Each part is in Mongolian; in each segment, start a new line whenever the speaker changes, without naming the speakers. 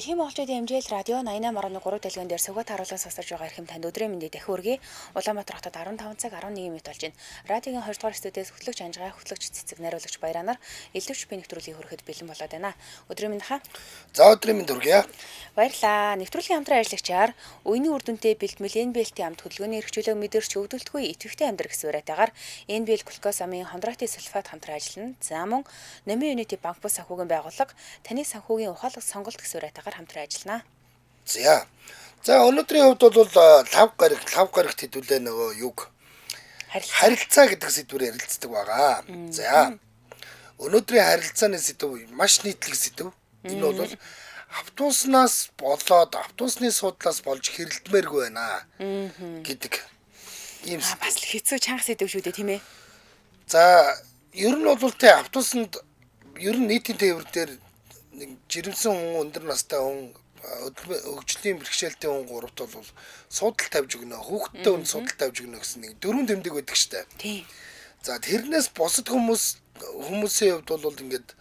Дэлхийн монголчуудын хэмжээл радио 88.3 дэлгэн дээр сүгэт харуулган сонсож байгаа эрхэм танд өдрийн мэндийг дахин хүргэе. Улаанбаатар хотод 15 цаг 11 минут болж байна. Радиогийн 20 дугаар студиэс хөтлөгч Анжгаа, хөтлөгч Цэцэг, найруулагч Баяранаар элдвч би нэвтрүүлгийг хүрэхэд бэлэн болоод байна. Өдрийн мэнд хаа.
За өдрийн мэнд хүргэе.
Баярлалаа. Нэвтрүүлгийн хамтран ажиллагчаар үеийн үр дүнтэй бэлтгэл NBL-ийн амт хөдөлгөөний эрхчлөө мэдэрч өвдөлтгүй идэвхтэй амьдрах гэсэн урайтаагаар NBL глюкоз амын хондратын сульфат хамтран ажиллана. За мөн Номын Unity банк бус санхүүгийн байгууллага таны санхүүгийн ухаалаг сонголт гэсэн урайтаагаар хамтран ажиллана.
За өнөөдрийн хувьд бол 5 гарагт хэдүүлээ нөгөө юг харилцаа гэдэг сэдвээр ярилцдаг байгаа. За өнөөдрийн харилцааны сэдв маш нийтлэг сэдв. Энэ бол автобуснаас болоод автобусны суудлаас болж хэрэлдмээргүй байна гэдэг ийм
бас л хэцүү чанга сэдв шүү дээ, тийм ээ.
За ер нь бол тэ автобусанд ер нь нийтийн тээвэр дээр жирэмсэн хүн, өндөр настай хүн, хөгжлийн бэрхшээлтэй хүн гуравт бол суудал тавьж өгнө, хүүхдтэй хүн суудал тавьж өгнө гэсэн нэг дөрвөн тэмдэг байдаг штэ.
Тийм.
За тэрнээс бусад хүмүүсийн хувьд бол ингээд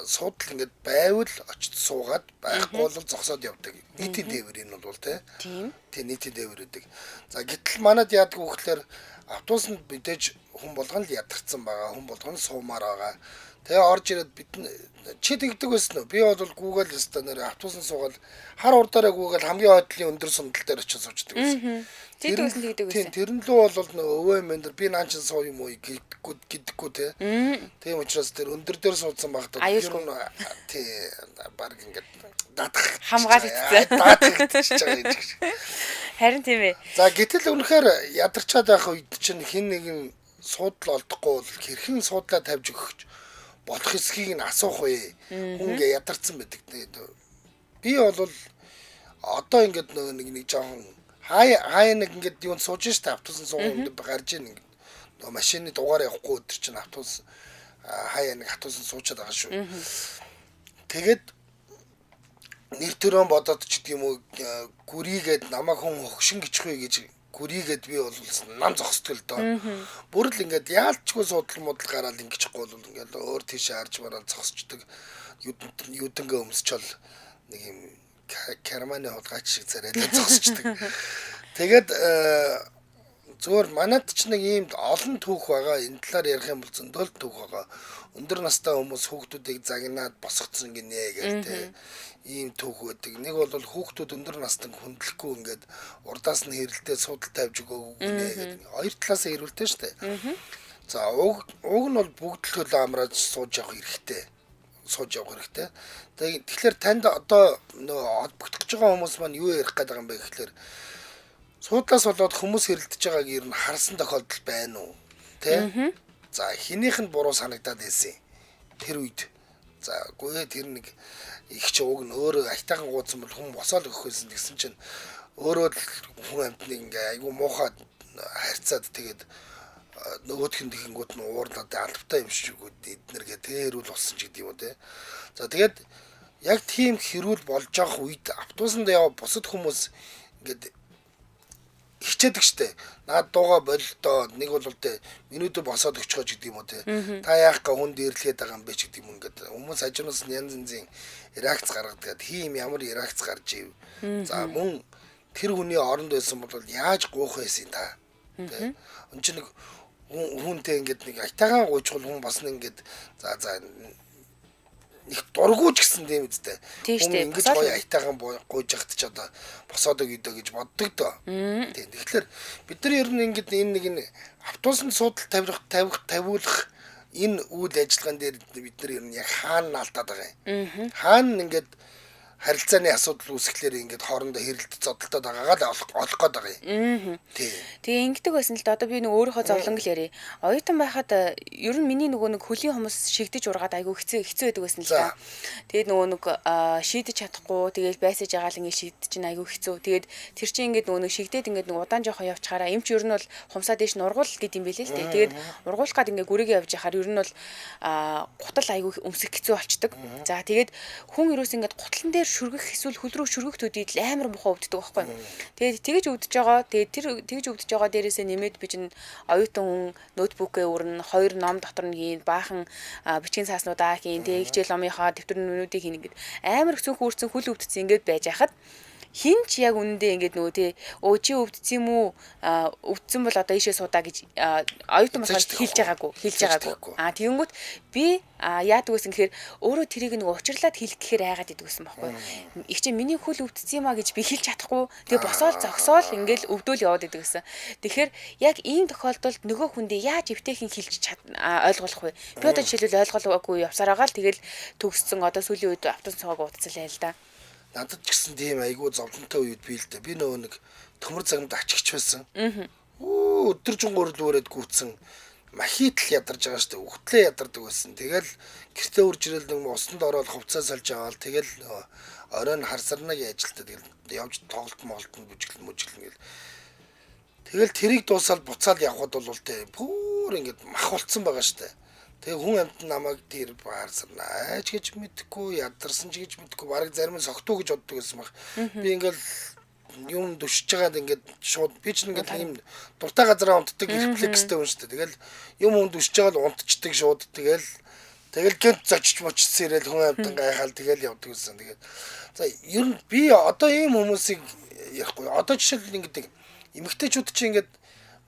суудал ингээд байвал очиж суугаад байхгүй бол зогсоод явдаг. Нийтийн тээвэр энэ бол тийм нийтийн тээвэр гэдэг. За гэтэл манад яадаг вэ гэхээр автобусанд мэдээж хүн болгон л ядарсан байгаа, хүн болгон суумаар байгаа. Тэгээ орж ирээд бид чи тэгдэг байсан уу? Би бол Google өстө нэр автобусанд суугаад хар урдаараа Google хамгийн хойдлын өндөр сундал дээр очиж суучдаг байсан.
Тэгдэг байсан.
Тэрэн лөө бол нөгөө өвөө мендэр би наа чин суу юм уу гэдэггүй те. Тийм учраас тэр өндөр дээр суудсан багтаа ер нь тий баг ингээд дадах
хамгаалагдчихсан. Харин тийм ээ.
За гэтэл үнэхээр ядарчаад байх үед чинь хин нэгэн суудлаа олдохгүй бол хэрхэн суудлаа тавьж өгөх болох эсхийг нь асуух үе хүнгээ ядарсан байдаг. Би бол одоо ингээд нэг жоохон хай нэг ингээд юунд сууж штэ автобусын сууганд гарч ийн ингээд нөгөө машины дугаар явахгүй өдөр чинь автобус хай нэг автобусын суучаад байгаа шүү. Тэгээд нэр төрөө бодоод ч гэдэг юм уу гүрийгээд намайг хүн хогшин гिचгүй гэж гүрийгээд би бол нам зогсдог л доо. Бүр л ингээд яалчгүй суудлын модал гараад ингэчихгүй бол ингээд өөр тийшээ харж мараад зогсчдөг. Юдэнгээ өмсчөөл нэг юм керманы хулгайч шиг царайлаа зогсчдөг. Тэгээд зүгээр манад ч нэг ийм олон түүх байгаа. Энэ талаар ярих юм бол зөндөл түүх байгаа. Өндөр настай хүмүүс хүүхдүүдийг загнаад босгоцсон гинэ гэдэг ийм түүх байдаг. Нэг бол хүүхдүүд өндөр настан хүндлэхгүй ингээд урдаас нь хэрэлдээ суудал тавьж өгөөгүй гинэ гэдэг. Хоёр талаас нь хэрүүлтэй шүү дээ. За уг нь бол бүгд л хөлөө амрааж сууж явах хэрэгтэй. Тэгэхээр танд одоо нөгөө холбогдож байгаа хүмүүс маань юу ярих гээд байгаа юм бэ гэхээр суудлаас болоод хүмүүс хэрэлдэж байгааг ер нь харсан тохиолдол байна уу? Тэ? За хинийх нь буруу санагдаад байсан. Тэр үед. За гүйээ тэр нэг их ч уг нь өөрөө айтайхан гууцсан бол хүн босоод өгөх байсан гэсэн чинь өөрөө л хүн амтны ингээ айгу муухай харьцаад тэгээд нөгөөх нь тэгэнгүүт нь уурлаад албатай юм шиг эднэргээ тэрүүл болсон ч гэдэг юм уу те. За тэгээд яг тийм хэрүүл болж байгаа үед автобусанд яваа бусад хүмүүс ингээд хичээдэг штэ. Наад дууга бололтоо нэг бол тэ минутө босоод өчгөөж гэдэг юм уу те. Та яах га хүн дээрлэхэд байгаа юм бэ ч гэдэг юм ингээд хүмүүс хажуунаас нь янз янзын реакц гаргадаг. Тийм ямар реакц гарч ив. За мөн тэр хүний оронд байсан бол яаж гуух байсан та. Тэ. Он ч нэг хүнтэй ингээд нэг айтайгаан гуйчвал хүн бас нэг ингээд за их дургууч гэсэн тийм үстэй.
Хүн
ингэж гоё айтайгаан гуйж яхад ч одоо босоод өгдөө гэж боддог доо. Тийм. Тэгэхээр бид нар ер нь ингээд энэ нэг автобусанд суудал тавиулах энэ үйл ажиллагаан дээр бид нар ер нь яг хаана наалтаад байгаа юм. Хаана ингээд харилцааны асуудал үүсгэхлээр ингээд хоорондоо хэрэлдэж зодтолтоод байгаагаа л олох гээд байгаа юм.
Тэгээ ингэдэг байсан л да одоо би нэг өөрийнхөө зовлон л ярив. Оюутан байхад ер нь миний нөгөө нэг хөлийн хүмүүс шигдэж ургаад айгүй хэцүү байдаг байсан л да. Тэгээд нөгөө нэг шийдэж чадахгүй тэгээд байсаж байгаа л ингээд шийдэж чинь айгүй хэцүү. Тэгээд тэр чинь ингээд нөгөө нэг шигдээд ингээд нэг удаан жоохон явчихаараа юм чи ер нь бол хумсаа дэш нь ургуул гэд юм бэлээ л дээ. Тэгээд ургуулах гад ингээд гүрийгээ явж яхаар ер нь бол гутал айгүй өмсөх хэцүү болчдөг. За тэгээд хүн ерөөс ингээд гутлан дээр шүргэх эсвэл хөл рүү шүргэх төдийд амар муухай өвддөг байхгүй. Тэгээд тэгэж өвдөж байгаа. Тэгээд тэр тэгэж өвдөж байгаа дээрээсээ нэмээд би чинь оюутан хүн ноутбукээ өрнө, 2 ном дотор нь хийн, баахан бичгийн цааснуудаа хийн, тэгээд хичээл номынхаа дэвтэрнүүдийг хийн ингээд амар цүнх үрцэн хөл өвдсөн ингээд байж хахад хин ч яг үнэндээ ингээд нөгөө тий чи өвдсөн юм уу өвдсөн бол одоо ийшээ суудаа гэж оюутан болохоор хэлж байгаагүй тэгэнгүүт би яадаг гэсэн гэхээр өөрөө тэрийг нөгөө учирлаад хэлэх гэхээр айгаад идэг гэсэн байхгүй их чи миний хөл өвдсөн юм а гэж би хэлж чадахгүй тэгээ босоол зогсоол ингээд өвдөөл яваад идэг гэсэн тэгэхээр яг ийм тохиолдолд нөгөө хүндээ яаж эвтэйхэн хэлж ойлгох вэ би одоо жишээлбэл ойлголоогүй явсараа гал тэгэл төгссөн одоо сүүлийн үед автон цоог уудцалаа л да.
Надад ч гэсэн тийм айгүй зовлонтой үед би л дээ. Би нөгөө нэг төмөр загамд ачигч байсан. Өдөржин гурлуурээд гүйтсэн махитл ядарч байгаа шүү дээ. Үхтлээ ядардаг байсан. Тэгэл гэртээ урж ирэл нэг усанд ороод хувцас сольж аваад тэгэл оройн харсарнаг ажилтаа тэгэл явж тоглолт молтон бүжиглэн гэл. Тэгэл тэрийг дуусаад буцаад явхад бол тэ пүүр ингээд мах болцсон байгаа шүү дээ. Тэгээ хүн амт намайг тэр баарсанаа ч гэж мэдхгүй ядарсан ч гэж мэдхгүй бараг зарим нь согтуу гэж боддог байсан баг. Би ингээл юм дүшиж байгаад ингээд шууд би ч ингээд ийм дуртай газараа унтдаг рефлекстэй хүн шүү дээ. Тэгэл юм хүн дүшиж байгаа л унтчдаг шууд тэгэл гэнт зочиж мочсон ирээл хүн амтан гайхаал тэгэл явдаг гэсэн. Тэгээд за ер нь би одоо ийм хүмүүсийг ярихгүй. Одоо жишээл ингээд эмэгтэйчүүд чинь ингээд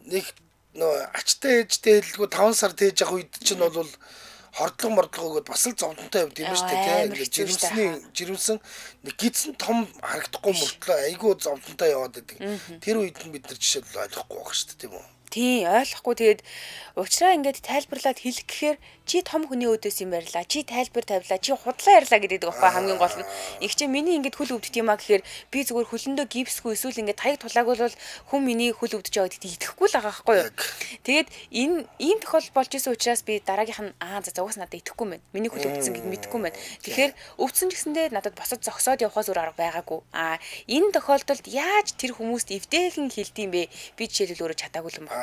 нэг ачтай ээжтэй хэлгүй 5 сар тээж явах үед чинь бол хордлого мордлого өгөөд бас л зовлонтой явд юм шүү дээ. Ингээд жирэмсэн нэг гидсэн том харагдахгүй мөртлөө айгүй зовлонтой яваад байдаг. Тэр үед нь бид нар жишээл ойлгохгүй байх шүү дээ тийм үү?
Тий, ойлгохгүй тэгээд уучраа ингээд тайлбарлаад хэлэх гэхээр чи том хүний өдөөс юм ярьлаа, чи тайлбар тавилаа, чи худлаа ярьлаа гэдэг байхгүй хамгийн гол нь. Их чи миний ингээд хөл өвддөг юм а гэхээр би зүгээр хөлөндөө гипсгүй эсвэл ингээд таяг тулаагүй бол хүн миний хөл өвдөж байгаа гэдэгт итгэхгүй л байгаа байхгүй юу. Тэгээд ийм тохиолдол болж исэн учраас би дараагийнх нь зугаас надад итгэхгүй мэн. Миний хөл өвдсөн гэд мэдэхгүй мэн. Тэгэхээр өвдсөн ч гэсэндээ надад босод зогсоод явахаас өөр арга байгаагүй. Энэ тохиолдолд яаж тэр хүмүүст эвтэйхэн хэлдэм бэ? Би жишээлбэл өөрөө чадаагүй юм байна.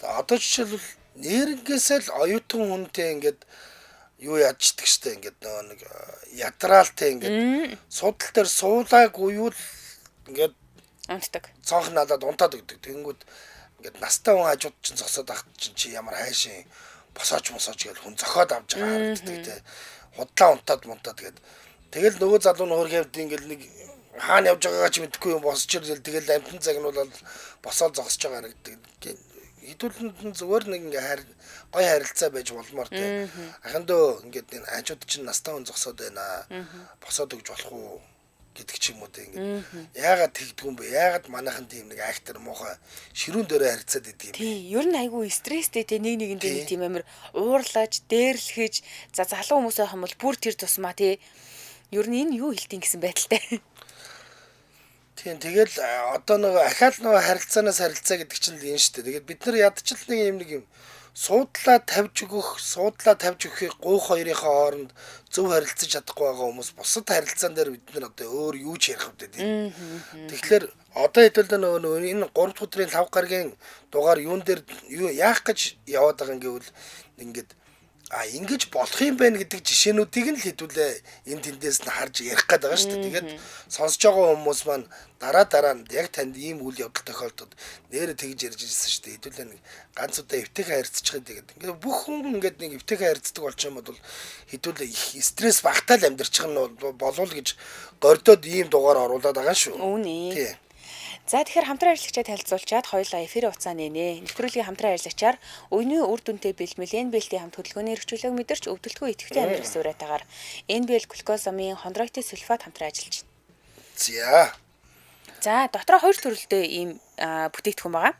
Одоо жишээлбэл нэрнгээсээ л оюутан хүнтэй ингээд юу ядчдаг штэ ингээд нэг ядраалтай ингээд судал дээр суулаагүй юу л ингээд
унтдаг.
Цонх надад унтаад өгдөг. Тэнгүүд ингээд настай хүн хажууд чинь зогсоод ахт чи ямар хайшин босооч гэж хүн зохиод авч байгаа харагддаг те. Худлаа унтаад тэгээд тэгэл нөгөө залуу нөр хэвд ингээд нэг хаана явж байгаагаа ч мэдэхгүй юм босч ирэл тэгэл амтан цаг нь бол босоод зогсож байгаа харагддаг. Хэдүүлэнд зүгээр нэг ингээ гоё харилцаа байж болмоор те. Ахандөө ингээд энэ хажууд чинь настай хүн зогсоод байна. Босоод өгж болох уу гэдэг ч юм уу те ингээд. Яагаад тэгдэг юм бэ? Яагаад манайхан тийм нэг актер муухай ширүүн дөрөө харилцаад идэв юм бэ?
Тий, ер нь айгүй стресстэй те нэг нэгэндээ тийм амар уурлаж, дээрлэхэж, за залуу хүмүүс байх юм бол бүр тэр тусмаа те. Ер нь энэ юу хэлтийн гэсэн байдалтай.
Тийм тэгэл одоо нөгөө ахаал нөгөө харилцаанаас харилцаа гэдэг чинь л юм шүү дээ. Тэгээд бид нар ядчил нэг юм суудлаа тавьж өгөхийг гуйх хоёрынхаа хооронд зөв харилцаж чадахгүй байгаа хүмүүс бусад харилцаан дээр бид нар одоо өөр юу ч ярих вэ тийм. Тэгэхээр одоо хэдүүлдэ нөгөө энэ 3 дахь өдрийн 5 гарагийн дугаар юун дээр юу яах гэж яваад байгаа юм гэвэл ингээд ингэж болох юм байна гэдэг жишээнүүдийг нь л хэдүүлээ энэ тэндээс нь харж ярих гээд байгаа шүү дээ. Тэгээд сонсож байгаа хүмүүс маань дараа нь яг танд ийм үйл явдал тохиолдод нэрэ тэгж ярьж ирсэн шүү дээ. Хэдүүлээ нэг ганц удаа эвтэйхэн харилцчих гэдэг. Ингээд бүх хүн ингээд нэг эвтэйхэн харилцдаг болж юм бол хэдүүлээ их стресс багтаал амьдрчих нь болов гэж гордоод ийм дугаар оруулаад байгаа шүү.
Тий. За тэгэхээр хамтран ажиллагчаа танилцуулчаад хоёулаа эфирийн хугацаа нэнэ. Нэвтрүүлгийн хамтран ажиллагчаар үеийн үр дүнтэй бэлтгэл NBL-ийн хамт хөдөлгөөний эрхчлөлөг мэдэрч өвдөлтгүй идэвхтэй амьдрах суурайтаагаар NBL глюкозамын хондроитын сульфат хамтран ажиллаж байна. За дотроо 2 төрөлтэй ийм бүтээгдэхүүн байгаа.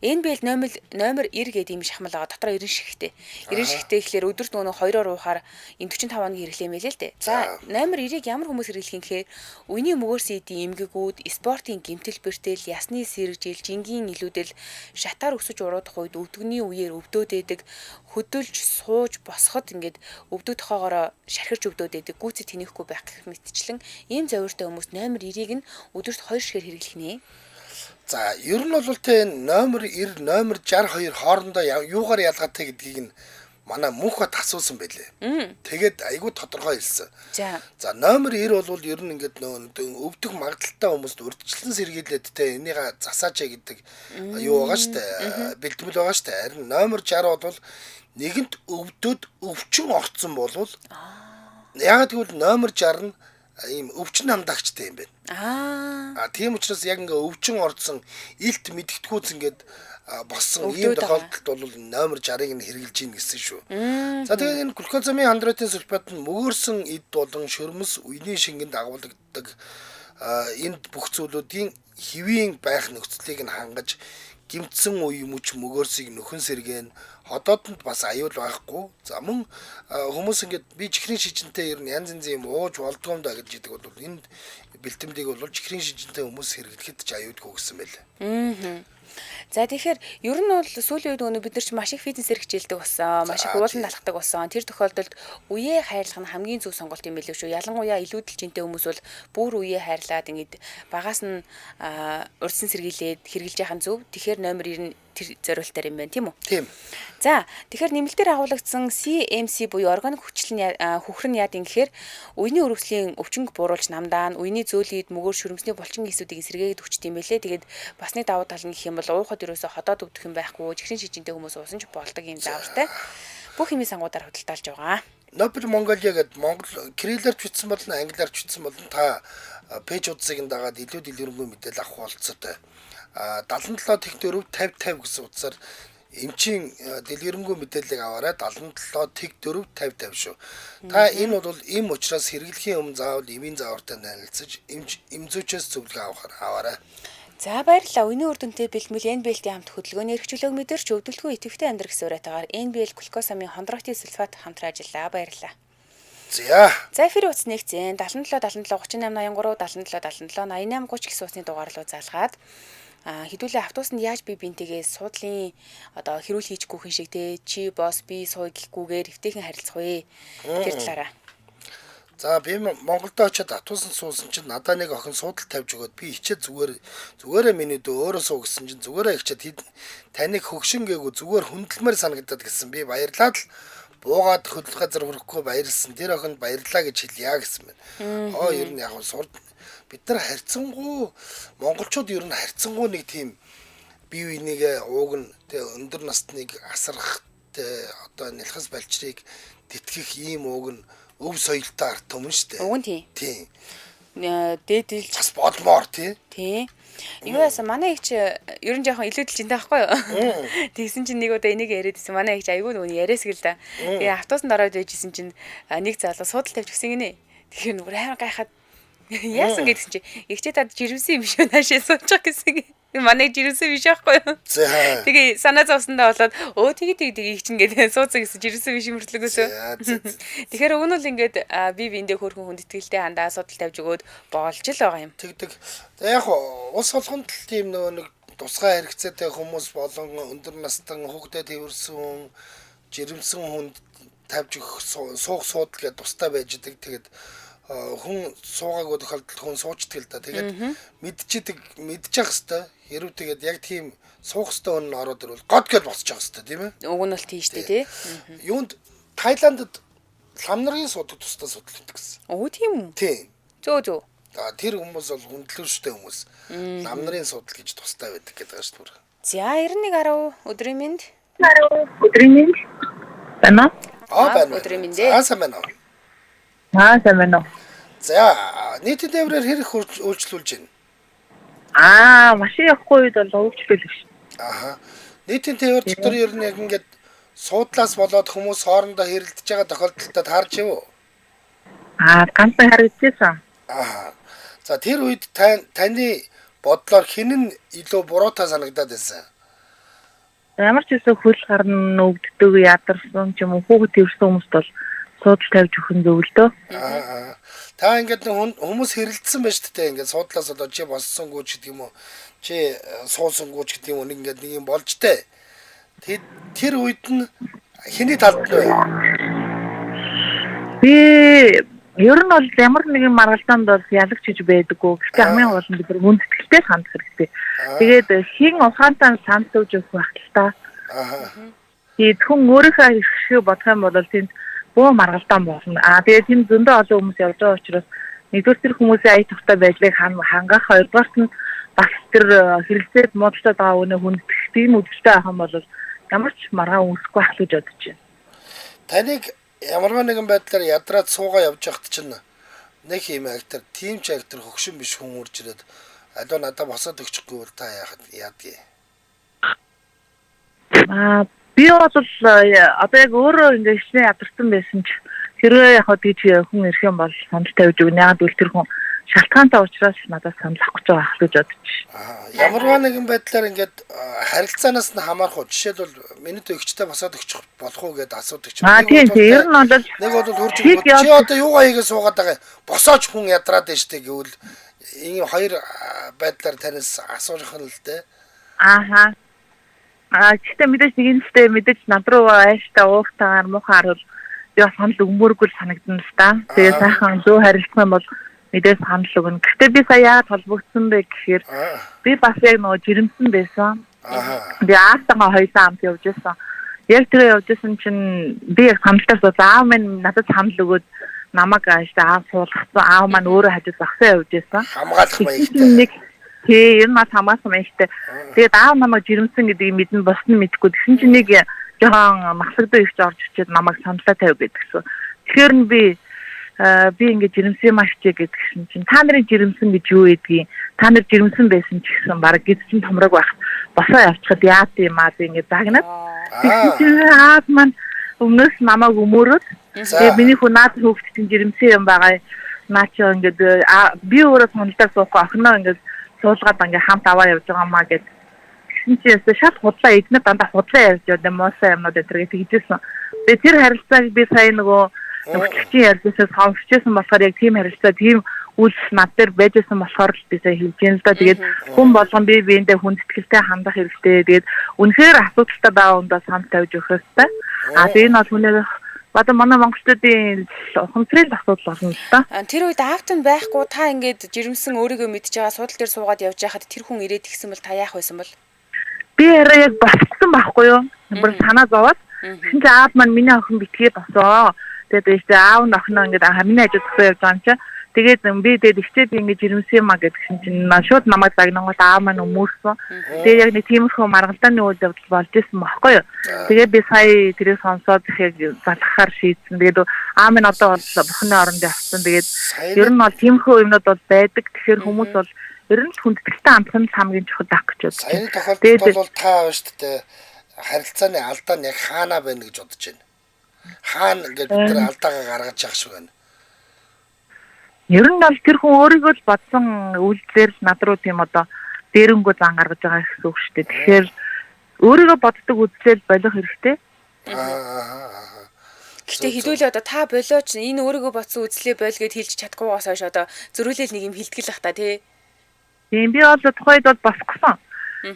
NBL номер 90 гэдэг ийм шахмал байгаа. Дотроо 90 шигтэй. 90 шигтэй гэхэлэр өдөрт нөгөө 2-оор уухаар энэ 45 хоногийн хэрэглээ мэлээ л дээ. За номер 90-ыг ямар хүмүүс хэрэглэх юм гэхээр үеийн мөгөөрс эдийн эмгэгүүд, спортын гэмтэл бэртэл, ясны сэргжил, жингийн илүүдэл, шатаар өсөж уруудах үед өвдөгний үеэр өвдөөд идэг, хөдөлж, сууж, босоход ингээд өвдөө тохоогоороо шархирч өвдөөд идэг, гүйцэд тэнэхгүй байх гэх мэтчлэн ийм зовиртой хүмүүс номер 90-ыг нь өдөрт 2 шигээр хэрэглэх нэ.
За ер нь бол тэ номер 90, номер 62 хоорондоо юугаар ялгаатай гэдгийг нь манай мөнх бат асуусан байлээ. Тэгээд айгүй тодорхой хэлсэн. За номер 90 бол ер нь ингээд өвдөх магадaltaй хүмүүст урьдчилан сэргийлээд те энийгээ засаач гэдэг юу байгаа штэ. Бэлтгэл байгаа штэ. Харин номер 60 бол нэгэнт өвдөд өвчин орцсон болвол яг тэгвэл номер 60 нь ийм өвчин хамдаагчтай юм байна. Тийм учраас яг ингээ өвчин орцсон илт мэдгэдэггүйц ингээд боссон ийм тохиолдолд бол номер 60-ыг нь хэрэгжилж ийн гэсэн шүү. За тэгээд энэ глюкозамин хондротын сульфат нь мөгөөрсөн эд болон шөрмөс үеийн шингэнд агуулдаг энд бүх зүйлүүдийн хэвийн байх нөхцөлийг нь хангаж гимтсэн үе мөч мөгөөрсийг нөхөн сэргэн ходоодонд бас аюул байхгүй. За мөн хүмүүс ингээд би чихрийн шижинтэй ер нь янз янзын юм ууж болдгоо юм да гэж хэлдэг бол энэ бэлтэмдийг бол чихрийн шижинтэй хүмүүс хэрэглэхэд ч аюулгүй гэсэн байлаа.
За тэгэхээр ер нь бол сүүлийн үед бид нар ч маш их фитнесээр хичээлдэг болсон, маш их уулан талхдаг болсон. Тэр тохиолдолд үеэ хайрлах нь хамгийн зөв сонголт юм билээ шүү. Ялангуяа илүүдэл жинтэй хүмүүс бол бүр үеэ хайрлаад ингээд багаас нь урьдсан сэргийлээд хэрэгжилж яхах зөв. Тэгэхээр номер 90 тэр зориултаар юм байна, тийм үү?
Тийм.
За тэгэхээр нэмэлтээр агуулгдсан CMC буюу органик хөхрөн яадын гэхээр үений өрөвслийн өвчнөг бууруулж намдаан, үений зөөлийд мөгөөр шүрмсний булчин гисүүдийг сэргээгээд өгчт юм байлээ. Тэгээд басны давуу тал нь гэх юм бол уухад ерөөсө ходоод өвдөх юм байхгүй, чихрийн шижинтэй хүмүүс уусан ч болдог юм заавартай. Бүх хэмжээ сангуудаар хөдөлталж байгаа.
Nobel Mongolia гэдэг Монгол кириллээр ч бичсэн болон англиар ч бичсэн болон та пэйж удсыг дагаад илүү дэлгэрэнгүй мэдээлэл авах болцоотой. 77 тэг 4 50 50 гэсэн утсаар эмчийн дэлгэрэнгүй мэдээллийг аваарай 77 тэг 4 50 50 шүү. Та энэ бол им учраас хэрэглэхийн өмнө заавал эмийн заавартай танилцж эмзүүчээс зөвлөгөө аваарай.
За баярлалаа. Үний үр дүнтэй бэлтгэл NBL-ийн хамт хөдөлгөөний эрхчлөөг мэдэрч өвдөлтгүй идэвхтэй амьдрах суурайтаагаар NBL глюкозамин хондротын сульфат хамтран ажиллаа. Баярлалаа. За эфирийн утас нэгцэн 77 77 38 83 77 77 88 30 гэсэн утасны дугаар руу залгаад хэдүүлээ автобусанд яаж би бинтийгээ суудлын одоо хэрүүл хийчихгүйхэн шиг те чи босс би суудлгүйгээр эвтэйхэн харилцах вэ. Тэр талаараа.
За би Монголд очиод автобусанд суусан чинь надаа нэг охин суудал тавьж өгөөд би хичээ зүгээрээ миний дөө өөрөө суу гэсэн чинь зүгээрээ хичээд таныг хөгшин гээгүй зүгээр хүндэлмээр санагдаад гэсэн би баярлаад л буугаад хөдлөх газар хүрэхгүй баярлсан. Тэр охинд баярлаа гэж хэлье гэсэн байна. Ер нь яг бид нар харьцангуй монголчууд ер нь харьцангуй нэг тийм бие биенийгээ уугна тэгээ өндөр насныг асрах одоо нэлхас балчрыг тэтгэх ийм уугна өв соёлтой арт юм шүү дээ.
Уг нь
тийм.
Дээдэлж
бас болмоор тий.
Юу яасан манай их ч ер нь жоохон илүүдэлж энэ таахгүй юу. Тэгсэн чинь нэг удаа энийг яриад ирсэн манай их ч айгүй нөгөө яриасгэл да. Тэгээ автобусанд ороод байжсэн чинь нэг залуу суудал тавьж гисэн гинэ. Тэгэхээр нүгээр амар гайхаад яасан гэдгсэн чинь ихчээ тад жирэмсэн юм шүү наашаа суучих гэсэн. Манай жирэмсэн биш аахгүй юу. Тэгээ санаа зовсондоо болоод тэгээд их чинь гэдэг сууцсан гэсэн жирэмсэн биш мөртлөгөөсөө. Тэгэхээр өгн нь ингээд би биэндээ хөөрхөн хүндэтгэлтэй хандаа судал тавьж өгөөд боолж л байгаа юм.
Тэгдэг. Яг улс болгонд л тийм нөгөө нэг тусгай хэрэгцээтэй хүмүүс болон өндөр настан хүүхдэд тэрсэн жирэмсэн хүнд тавьж суух суудал гэдэг тустай байж идэг. Тэгээд хүн суугаагүй тохиолдолд хүн суучдаг л да. Тэгээд мэдчих хэвээр хэрвээ тэгээд яг тийм суух хэвээр өн ороод ирвэл год гэж босчих хэвээр тийм ээ.
Уг нь бол тийм шүү дээ тий.
Юунд Тайландд лам нарын суудаг тустай судал өгдөг гэсэн.
Тийм үү?
Тийм.
Зөө.
Тэр хүмүүс бол хүндлэвштэй хүмүүс. Лам нарын судал гэж тустай байдаг гэдэг байгаа шүү дээ.
За 91 өдрийн минь.
Өдрийн минь. Байна.
Байна.
Өдрийн минь.
Сайн байна.
Сайн байна.
За нийтийн тээврээр хэрэг үйлчлүүлж
байна. Машин явахгүй үед бол үйлчлүүлэх шин.
Нийтийн тээвэр дотор ер нь яг ингээд суудлаас болоод хүмүүс хоорондоо хэрэлдэж байгаа тохиолдолд харж ив үү?
Ганцхан харагдчихсан.
За тэр үед таны бодлоор хэн нь илүү буруутай санагдаад байсан?
Ямар ч үсэ хөл гарна өвддөг ядарсан ч юм уу хүүхэд тэрсэн хүмүүст бол суудал тавьж өгөх нь зөв л дөө.
Та ингээд хүмүүс хэрэлдсэн байж тээ ингээд суудлаас болоо чи боссонгүй ч гэдэг юм уу чи суусангүй ч гэдэг юм уу нэг ингээд нэг юм болж тээ. Тэр үед нь хэний талд нь вэ?
Би ер нь бол ямар нэгэн маргалдаанд бол ялагч гэж байдаггүй. Гэхдээ хамгийн гол нь бид хүндэтгэлтэй хандах хэрэгтэй. Тэгээд хин ухаантай санал өгж өгөх байх л та. Хүн өөрийнхөө хэрэг бодох юм бол тэнд бөө маргалдаан болно. Тэгээд тэнд зөндөө олон хүмүүс явж байгаа учраас нэгдүгээр тэр хүмүүсийн ая тухтай байдлыг хангах, хоёрдугаарт нь бас тэр хэрэгцээд модалтай байгаа үнэ хүндэх тийм үдштэй авах юм бол ямар ч маргаан үүсэхгүй байх гэж бодож байна.
Таныг ямарваа нэгэн байдлаар ядраад суугаа явж байхад чинь нэг юм актер, тим ч актер хөгшин биш хүн урж ирээд алуу надад босоод өгчихгүй бол та яадгийг.
Би бол одоо яг өөрөө ингээ хичнээн ядарсан байсан ч хэрвээ яг тийж хүн ирэх юм бол санал тавьж өгнө. Яг л тэр хүн шалтгаантай учраас надад санал авах гэж байгаа гэж бодож.
Ямарваа нэгэн байдлаар ингээд харилцаанаас нь хамаарах уу. Жишээлбэл минут өгчтэй босоод өгчих болох уу гэдээ асуудаг чинь.
Тийм ер нь бол
нэг бол хурж чи одоо юугаа хийгээ суугаад байгаа босооч хүн ядраад байж тээ гэвэл ийм хоёр байдлаар танаас асуух нь л дээ.
Гэхдээ мэдээж нэгэнтэй мэдээж над руу ааштай уухтайгаар муухаар бол би бас санал өгмөргүй санагдана л да. Тэгээ сайхан зөв харилцах юм бол мэдээж санал өгнө. Гэхдээ би сая яагаад холбогдсон бэ гэхээр би бас яг нөгөө жирэмсэн байсан. Би аастайгаа хоёулаа хамт явж байсан. Яг тэгээ явж байсан чинь би яг саналтаас аав минь надад санал өгөөд намайг ааштай аав суулгацсан. Аав маань өөрөө хажууд багсаа явж байсан.
Хамгаалах маягтай.
Тэгээ энэ мас хамаасан маягтай. Тэгээд аав намайг жирэмсэн гэдгийг мэднэ босны мэдгүй. Тэгсэн чинь нэг жоохон махлагдаа ирж орж ичээд намайг саналаа тавь гэдгсэн. Тэгэхээр нь би ингээд жирэмсэн маш чиг гэдгсэн чинь та нарын жирэмсэн гэж юу гэдгийг та нар жирэмсэн байсан ч гэсэн баг гидсэн томрог байх. Босоо явчихад яат юм аа ингээд загнаад. Тэгсэн чинь аав маань өмнөөс намайг өмөрөөд тэгээ миний хүн наад хөвгтийн жирэмсэн юм байгаа. Наа чи ингээд би өөрөө саналаа суухгүй охиноо ингээд суулгаад ингээ хамт аваа явж байгаа маа гэд. Тэгсэн чинь шат худлаа эднэр дандаа худлаа ярьж байгаа мосоо юмнууд өдрийг тэгжсэн. Тэгээ тэр харилцааг би сая нөгөө нөхцөлийн ярьжсаас сонсчихсан болохоор яг тийм харилцаа тийм үйлс над дээр байжсэн болохоор л би сая хэлж юм л да. Тэгээд хүн болгон бие биендээ хүндэтгэлтэй хандах хэрэгтэй. Тэгээд үнэхээр асуудалтай байгаа хүндээ санал тавьж өгөх хэрэгтэй. Тэгээ энэ бол хүнээ бада манай монголчуудын ухамсарын асуудал болно л да.
Тэр үед аавт нь байхгүй та ингээд жирэмсэн өөрийгөө мэдж байгаа судал дээр суугаад явж байхад тэр хүн ирээд гисэн бол та яах байсан бол?
Би арай яг босгосон байхгүй юу? Бүр санаа зовоод. Тэгсэн чинь аав маань миний охин битгий босоо. Тэгээд аав нь охиноо ингээд миний хажууд босоо явж байгаа юм чи. Тэгээд би тэгээд ихчээд ингээд жирэмсэн юм а гэдгсэн чинь шууд намайг загнангууд аав маань өмөрсөн. Тэгээд яг нэг тиймэрхүү маргалдааны үйл явдал болж исэн байхгүй юу? Тэгээд би сая тэрийг сонсоод яг залхахаар шийдсэн. Тэгээд аав минь одоо бол бухны оронд явсан. Тэгээд ер нь бол тиймэрхүү юмнууд бол байдаг. Тэгэхээр хүмүүс бол ер нь хүндэтгэлтэй амтх нь хамгийн чухал ах гэж бодож
байна. Саяны тохиолдолд бол та аав шүү дээ. Харилцааны алдаа нь яг хаана байна гэж бодож байна. Хаана ингээд бид нар алдаагаа гаргаж явах шиг байна.
Ер нь бол тэр хүн өөрийгөө л бодсон үйлдэлээр над руу тийм одоо дээрэнгөө зан гаргаж байгаа гэсэн үг шүү дээ. Тэгэхээр өөрийгөө боддог үйлдэл болох хэрэгтэй.
Гэхдээ хэдүүлээ одоо та болооч энэ өөрийгөө бодсон үзлээ бойл гэд хэлж чадахгүйгаас хойш одоо зөрүүлэл нэг юм хилтгэл ах та тий.
Тийм би бол тухайд бол босгосон.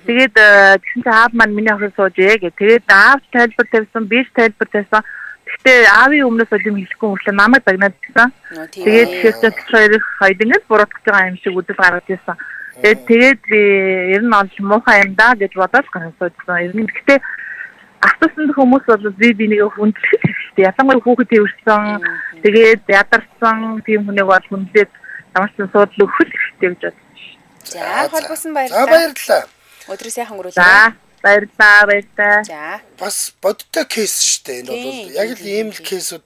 Тэгээд тэгсэн чинь аав маань миний охин сууж гэх. Тэгээд аав тайлбар тавьсан, би тайлбар тавьсан. Гэхдээ аавын өмнөөс юм хэлэхгүй хүртэл намайг загнаад байсан. Тэгээд тэгэхээр хоёр ингэж буруутгаж байгаа юм шиг үдэл гаргаж ирсэн. Тэгээд би ер нь ол муухай юм да гэж бодож гаргасан. Ер нь гэхдээ асуусан хүмүүс бол бинийг хүндлэх хэрэгтэй. Ялангуяа хүүхэд тэрсэн, тэгээд ядарсан тийм хүнийг бол хүндлээд тамарсан суудлаа өгөх хэрэгтэй гэж бодож.
За холбосон баярлалаа.
За баярлалаа.
Өдрөө сайхан өнгөрүүлээ.
За баярлалаа.
За.
Бас бодтой кейс шүү дээ. Энэ бол яг л ийм л кейсүүд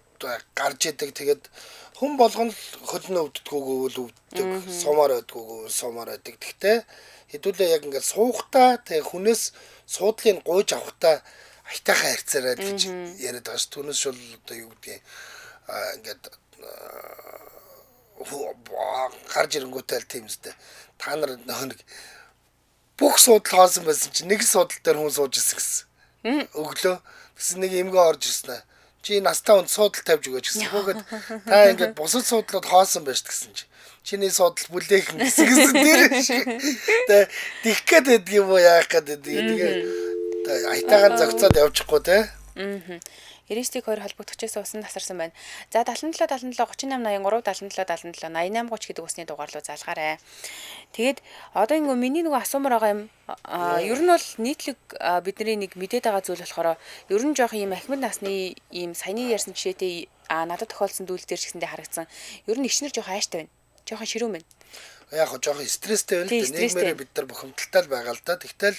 гарч идэг. Тэгээд хүн болгон хөлнөө өвддгүүгөө өвддөг, сумаар байдгүүгөө сумаар байдаг. Гэхдээ хэдүүлээ яг ингээд суухтаа тэг хүнээс суудлыг гуйж авахтаа айтайхан харьцаарай гэж яриад байгаа ш. Түүнээс шул одоо юу гэдгийг ингээд гарч ирэнгүүтэй л тийм үстэй. Та нар нэг бүх суудлаа хоосон байсан чинь нэг суудлал дээр хүн сууж ирсэн гэсэн. Өглөө тэгсэн нэг эмгээ орж ирсэн. Чи настаа унд суудлал тавьж өгөөч гэсэн. Хөөхөд та ингээд бусад суудлууд хоосон байж гэсэн чи. Чиний суудлал бүлээх гэсэн дээр шиг. Тэ дих гээд байдаг юм уу яах гээд байдаг. Тэгээ айтайхан зогцоод явчихгүй те.
Эристик 2 холбогдохчээс усан тасарсан байна. За 77 77 38 83 77 77 88 30 гэдэг усны дугаар руу залгаарай. Тэгээд одоо ингээ миний нөгөө асуумаар байгаа юм ер нь бол нийтлэг бидний нэг мэдээд байгаа зүйл болохоор ер нь жоох ийм ахмад насны ийм саяны ярьсан жишээтэй надад тохиолдсон зүйл дээр ч гэсэндээ харагдсан. Ер нь ичнэр жоох айштай байна. Жохон ширүүн байна.
Яг хоо жоохон стресстэй байна л да. Нийгмээр бид нар бухимдалтай л байгаа л да. Тэгтэл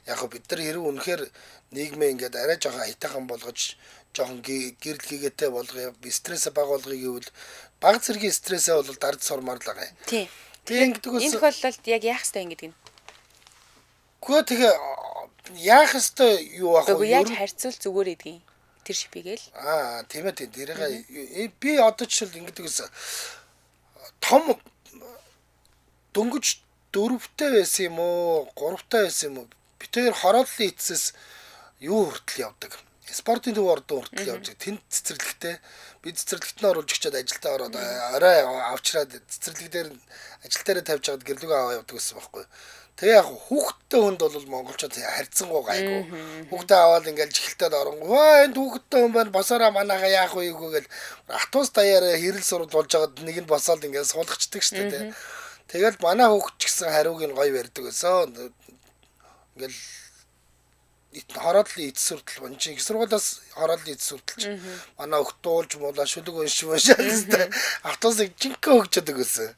яг хоо бид нар хэрэг үнэхээр нийгмээ ингээд арай жоохон хайтахан болгож жоохон гэрэл хийгээтэй болгоё. Стрессээ бага болгоё гэвэл бага зэргийн стрессээ бол дард сормаар л байгаа юм.
Тийм.
Тийм гэдэг
энэ тохиолдолд яг яах ёстой юм гэдэг нь.
Гэхдээ тэгээ яах ёстой юу ах вэ?
Яаж харьцуул зүгээр гэдгийг тэр шипигээл.
Тийм ээ тийм. Тэрийг би одоо жишээл ингэдэг гэсэн том дөнгөж 4-тэй байсан юм уу 3-тай байсан юм уу бид хоёр хорооллын эцэс юу хүртэл явдаг спортын төв ордон хүртэл явж тэнд цэцэрлэгтэй би цэцэрлэгтээ оруулж очиад ажилдаа ороод орой авчраад цэцэрлэг дээр ажил дээрээ тавьж аваад гэрлүүгээ аваа явдаг гэсэн байхгүй. Тэгээ яг хүүхдтэй хүнд бол монголчууд харьцангуй гайгүй. Хүүхдээ аваад ингээл жихэлтэд оронгоо энэ хүүхдтэй хүн байна босоороо манайха яах вэ гэл автобус даяараа хэрэл сурд болж байгаад нэг нь босоод ингээл суулгачдаг шүү дээ. Тэгэл манай хүүхд ч гэсэн хариуг нь гоё барьдаг гэсэн. Ингээл хорооллын эцэс хүртэл байна. Чи их сургуулиас хорооллын эцэс хүртэл манай хүүхд дуулж муулаа шүлэг уншаал гэсэн. Автобусыг жинхэнэ хөгжөдөг гэсэн.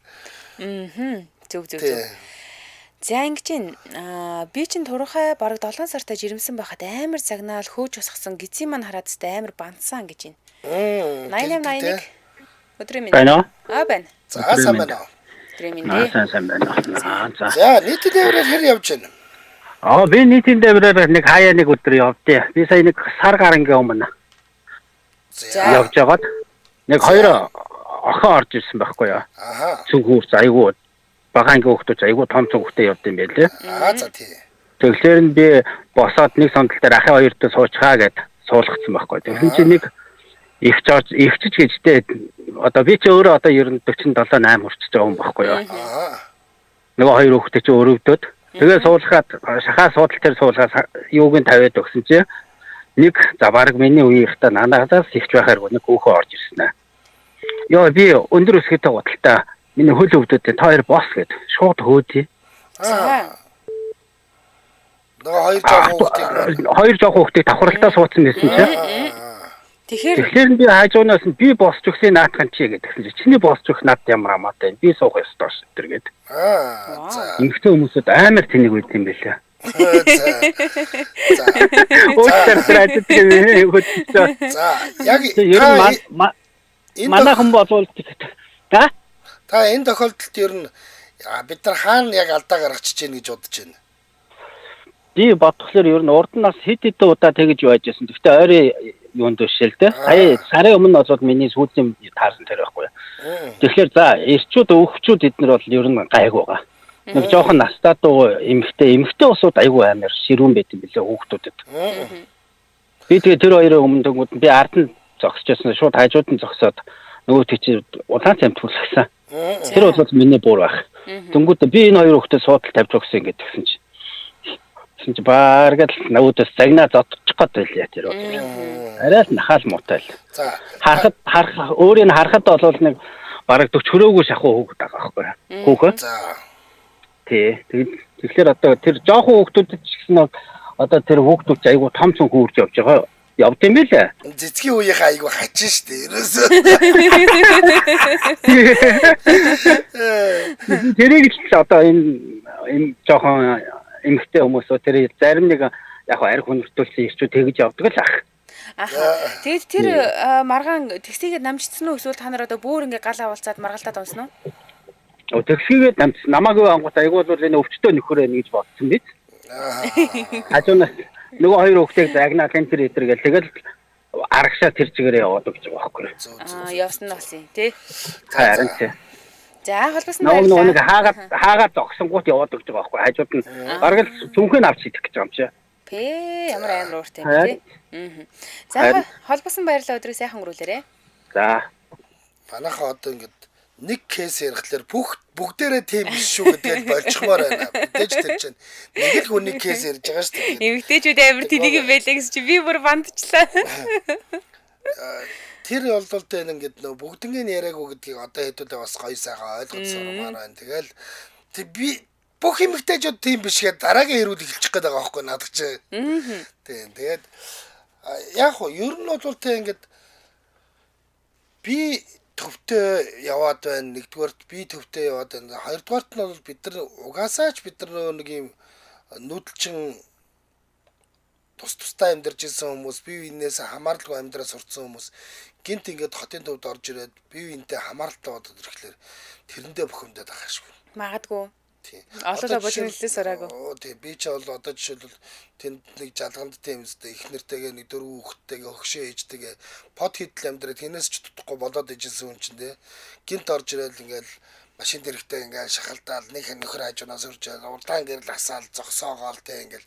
Зүг. За ингэж би чинь турхай бараг 7 сартаа жирэмсэн байхад амар загнаал хөөж усгсан гизийн маань хараад тест амар бандсан гэж байна. 8881 өдрийн минь.
Байна уу?
Байна.
За сайн байна уу?
Өдрийн минь дээ.
Сайн байна. За.
За нийтийн дэврээр хэр явж байна?
Би нийтийн дэврээр нэг хаяа нэг өдөр явдээ. Би сая нэг сар гарангийн өмнө явж байгаад нэг хоёр охин орж ирсэн байхгүй юу? Цүнхүүрц айгуу багаангийн хүүхдүүд айгуу том цүнхтэй явд юм байлээ.
За тий.
Тэгэхээр нь би босоод нэг сондол дээр ахын хоёртой суучгаа гэд суулгацсан байхгүй. Тэгэхээр чи нэг ихчж гэжтэй одоо би чи өөрөө одоо ер нь 47 8 хүрчиж байгаа юм байхгүй юу? Нөгөө хоёр хүүхдээ чи өрөвдөд. Тэгээ суулгаад шахаа суудал дээр суулгаас юуг нь тавиад өгсөн чи нэг за баг миний үеийнхтэй нанагаас ихч байхаар нэг хүүхэн орж ирсэн аа. Йоо би өндөр өсгөтэй гуталтай миний хөл өвдөд та хоёр бос гэд шууд хөөдий.
Нөгөө
хоёр жоох хүүхдийг давхралтаа суудсан байсан чи. Тэгэхээр би хажуунаас нь би босч өгсөн наатхан чи гэдгсэн чи чиний босч өгөх над ямар хамаатай би суух ёстой ш тэр гээд. Ингэсэн хүмүүсүүд амар тэнийг үйд юм байлаа.
За яг
манайхан болвол та
энэ тохиолдолд ер нь бид нар хаана яг алдаа гаргачихж гин гэж бодож байна.
Би бодглохлоор ер нь урд нас хэд хэдэн удаа тэгэж байж байсан. Гэхдээ ойрын юунд төшөл тэ. Сая сарын өмнө бол миний сүүлийн таарсан тэр байхгүй. Тэгэхээр за эрчүүд өвгчүүд эднэр бол ер нь гайг байгаа. Нэг жоохон настаа дуу эмхтэй усууд айгүй амар ширүүн байт юм билээ хүүхдүүдэд. Би тэгээ тэр хоёрын өмнө дөнгөд би ард нь зогсчихсан шууд хажууд нь зогсоод нөгөө тийч улаан цамт хүлгсэн. Тэр бол миний буур байх. Дөнгөд би энэ хоёр хүүхдэд суудал тавьж өгсөн гэдгсэн чи. Чи бааргал нүүдээс загнаа зодчих гээд байлаа тэр. Арай л нахаал муутай л.
За
харах өөрийг харахад бол нэг бараг 40 хөрөөгөө шахуу хүүхэд байгаа байхгүй. Хүүхэн.
За.
Тий. Тэгэхээр одоо тэр жоохон хүүхдүүдэд ч гэсэн одоо тэр хүүхдүүд айгу том цон хүүрж явж байгаа. Явд юм билээ.
Цэцгийн үеийнхээ айгу хачин штэ ерөөсөө.
Тэрийг ч одоо энэ жоохон эмхтэй хүмүүсөө тэр зарим нэг яг арх хүндрэлтүүлсэн ирчүүд тэгж явдаг л ах.
Тэгээд тэр маргаан тэгсийгээд намжчихсан уу эсвэл та нар одоо бүр ингээ гал авалцаад маргалдаад унсан уу?
Тэгсийгээд намжсан намаагүй ангууд айгуул бол энэ өвчтөө нөхөр байна гэж бодсон биз. Хажуунаас нөгөө хоёр хүүхдийг загнаа центр идэр гэл тэгэл аргашаа тэр чигээрээ яваад гэж байгаа байхгүй.
Явсан нь бас юм тий.
Харин тий.
За холбосон баярлалаа.
Нэг хаагаад зогсонгууд яваад гэж байгаа байхгүй. Хажууд нь бараг л цүнхийг авч идэх гэж байгаа юм чи.
Ямар амар ууртай юм тий. За холбосон баярлалаа өдрөө сайхан өнгөрүүлээрэ.
За.
Манайхаа одоо ингээд нэг кейс ярихлаар бүгдээрээ тийм биш шүү гэдгээл болчихмоор байна. Мэдээж тэр чинь нэг л хүний кейс ярьж байгаа шүү дээ.
Эмэгтэйчүүд амар тэнийг юм байлаа гэсэн чи би бүр бандчлаа.
Тэр бол тэ ингээд нөө бүгднгийн яриаггүй гэдгийг одоо хэдүүлээ бас гоё сайхан ойлгож сурмаар байна. Тэгэл би бүх эмэгтэйчүүд тийм биш гэ дараагийн хэрүүд эхэлчих гээд байгаа байхгүй надад ч. Тийм. Тэгээд яг хоо ер нь бол тэ ингээд би төвтэй яваад байна. Нэгдүгээрт би төвтэй яваад байна. Хоёрдугаарт нь бол бид нар угаасаач бид нар нэг юм нүүдэлчин тустай амьдарч ирсэн хүмүүс, бие биенээс хамааралгүй амьдраа сурцсан хүмүүс гинт ингээд хотын төвд орж ирээд бие биентэй хамааралтай бодоод ирэхлээр тэрэндээ бухимдаад байгаа шүү.
Магадгүй.
Тийм.
Олоо бодолтой сураагүй.
Тийм. Би ч бол одоо жишээлбэл тэнд нэг жалганд тийм үстэй их нэртэйгээ нэг дөрвөн хүүхэдтэйгээ өгшөө ээжтэйгээ под хидл амьдраад тэнэс ч тутахгүй болоод ижсэн хүн чинь тий. Гинт орж ирээд ингээд машин дэрэгтэй ингээд шахалдаал нэг нөхөр хажуунаас урж удаан гэрэл асаал зогсоогоол тий ингээд.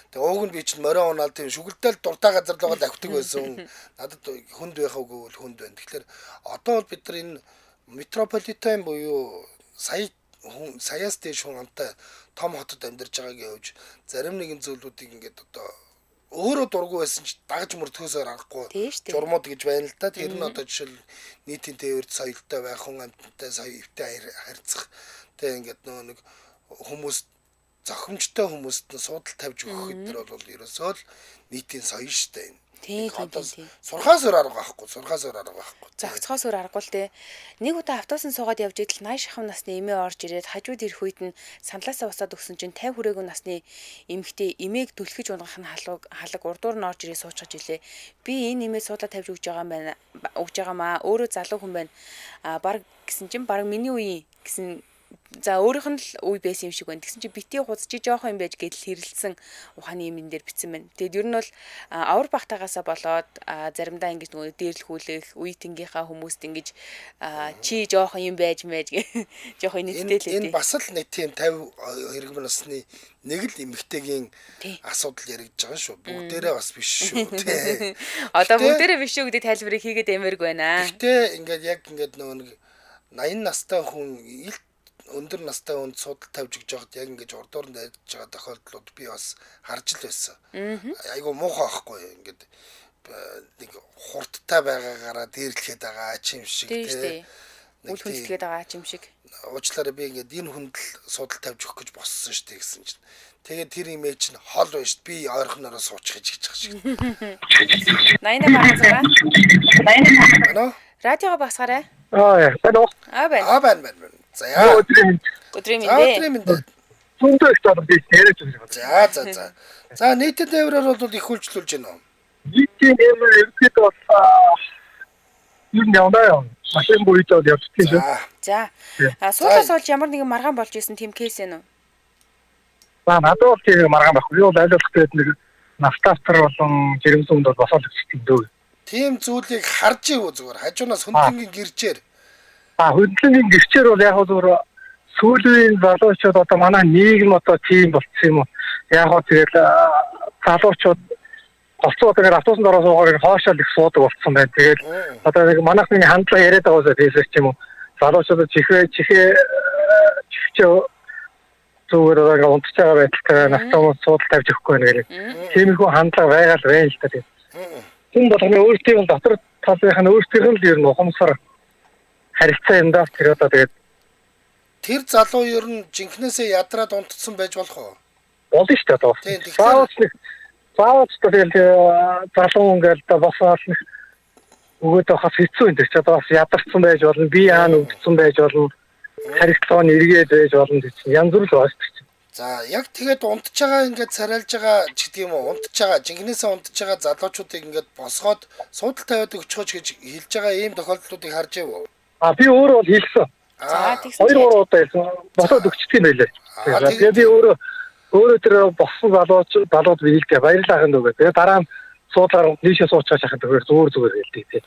Тэгээ ууг нь би чинь морион унаал тийм шүгэлдэл дуртай газар лугаад авдаг байсан. Надад хүнд байхаагүй бол хүнд байна. Тэгэхээр одоо бол бид нар энэ метрополитен буюу саяас дээш хүнтэй том хотод амьдарч байгаагийн хувьд зарим нэгэн зүйлүүдийг ингээд одоо өөрөө дургүй байсан ч дагаж мөрдөхөөсөөр аргагүй журмууд гэж байна л да. Тэр нь одоо жишээл нийтийн тээвэрт соёлтой байх, хүн амьтантай соёлтой харьцах тэг ингээд нэг хүмүүс зохимжтой хүмүүст нь суудал тавьж өгөх гэдэр бол ерөөсөө л нийтийн соёл штэ энэ.
Тийм.
Сурхаас өөр арга байхгүй.
Зогцохоос өөр аргагүй л дээ. Нэг удаа автобусын суугаад явж идэл 80 шахам насны эмээ орж ирээд хажууд ирэх үед нь саналаасаа усаад өгсөн чинь 50 хүрээгүй насны эмэгтэй эмээг түлхэж унгах нь халаг урдуур нь орж ирээ суучгаж илээ. Би энэ эмээ суудлаа тавьж өгж байгаамаа. Өөрөө залуу хүн байна. Баг гэсэн чинь баг миний үеийн гэсэн. За өөрийнх нь л үе байсан юм шиг байна. Тэгсэн чинь битгий хуц чи жоох юм байж гэдэл хэрэлсэн ухааны юм энэ дээр бичсэн байна. Тэгэд ер нь бол авар багтаагаасаа болоод заримдаа ингэж нөгөө дээрлэхүүлэх үе тэнгийнхаа хүмүүст ингэж чи жоох юм байж жоох нийтдээ л
энэ бас л нэг тийм 50 хэрэгмэн насны нэг л эмэгтэйгийн асуудал яригдж байгаа шүү. Бүгдээрээ бас биш шүү. Тий.
Одоо бүгдээрээ биш шүү гэдэг тайлбарыг хийгээд ямарг байна.
Гэхдээ ингээд яг ингээд нөгөө 80 настай хүн өндөр настай хүнд судал тавьж өгч байгаад яг ингэж урдуур нь дайдж байгаа тохиолдлууд би бас харж л байсан. Айгу муухай байхгүй ингээд нэг хурдтай байгаагаараа дээрлэхэд байгаа ач юм шиг
тий. Үл хүндэлгээд байгаа ач юм шиг.
Уучлаарай би ингээд энэ хүнд л судал тавьж өгөх гэж боссон шүү дээ гэсэн чинь. Тэгээд тэр имэйл чинь хол байна шүү дээ. Би ойрхонороо суучих гэж байгаа шиг.
88 багцгаа.
88. Ano?
Радиого багсгаарай.
Байна. За яа.
Өдрийн мэндэ.
Зөндөө их талаар би яриад байгаа.
За нийтэд тээврээр бол их хүлжлүүлж байна уу?
Нийтийн тээвэр ерөөд бол юу нэмээ машин буйдод явчихсан шүү.
За. Суулаас олж ямар нэгэн маргаан болж исэн тийм кейс ээ нүү?
Надад бол тийм маргаан байхгүй. Би бол айлуулах гээд нэг нафтастер болон жирэмсэн хүнд бол босоод өгсөн дөө.
Тийм зүйлийг харж ивүү зүгээр хажуунаас хөндлөнгийн гэрчээр.
Хөндлөнгийн гэрчээр бол яг зүгээр сүүлийн залуучууд одоо манай нийгэм одоо тийм болчихсон юм уу? Яг гоо тэгэл залуучууд голцоодоор автобусанд ороод суугаар хоошоол их суудаг болчихсон байна. Тэгээд одоо нэг манайх нэг хандлага яриад байгаа үсэ фэйсбүүк ч юм уу. Залуучууд чихээ зүгээр одоо унтж байгаа байдалтай автомат суудал тавьж өгөхгүй байна гэх. Тиймэрхүү хандлага байгаа л байна л та. Хүн болгоны өөртөө дотор талынх нь өөртөө л ер нь ухамсар харилцаа юм даа. Тэр одоо тэгээд
тэр залуу ер нь жинхнээсээ ядраад унтцсан байж болох уу?
Болно шүү дээ одоо. Заавал тэгэл залуу ингээл босоод өгөөд хас хэцүү юм дээр ч одоо бас ядарсан байж болно. Би яана өвдсөн байж болно. Харилцаа нь эргээд байж болно гэж янз бүр л байна шүү дээ.
За яг тэгээд унтж байгаа ингээд царайлж байгаа ч гэдэг юм уу? Унтж байгаа жинхнээсээ унтж байгаа залуучуудыг ингээд босгоод суудал тавиад өгчөөч гэж хэлж байгаа ийм тохиолдлуудыг харж байв.
Би өөрөө бол хэлсэн. Хоёр гурав удаа хэлсэн. Босоод өгчдөг юм байлээ. Тэгээд би өөрөө тэр боссон залууд би хэлдэг баярлалаа гэнэ үгээ. Тэгээд дараа нь суудлаар нийшээ суучих хахад зүгээр хэлдэг тийм.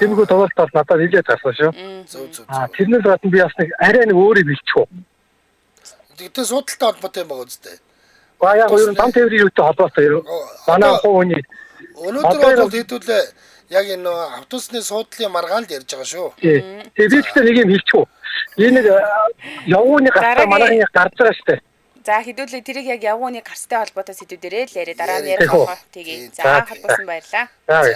Тиймэрхүү тохиолдолд надад хэлээд таарсан шүү.
Зөв.
Тэрнээс гадна би бас нэг арай нэг өөрийг бэлчихв.
Тэгтээ суудалтай холбоотой юм байгаа үстэй.
Яг ер нь там тээврийн юутай холбоотой юм. Манай хувийн
өнөөдөр бол хэдүүлээ яг энэ автобусны суудлын маргаан л ярьж байгаа шүү.
Тэгээд би гэхдээ нэг юм хэлчихв. Энэ нэг явгууны гарцаа манайхны гарч байгаа шүү дээ.
За хэдүүлээ тэрийг яг явгууны гарцтай холбоотой сэдвүүдээр л яриа дараа нь ярих болоо. Тэгээ. За холбоосон баярлаа.
За.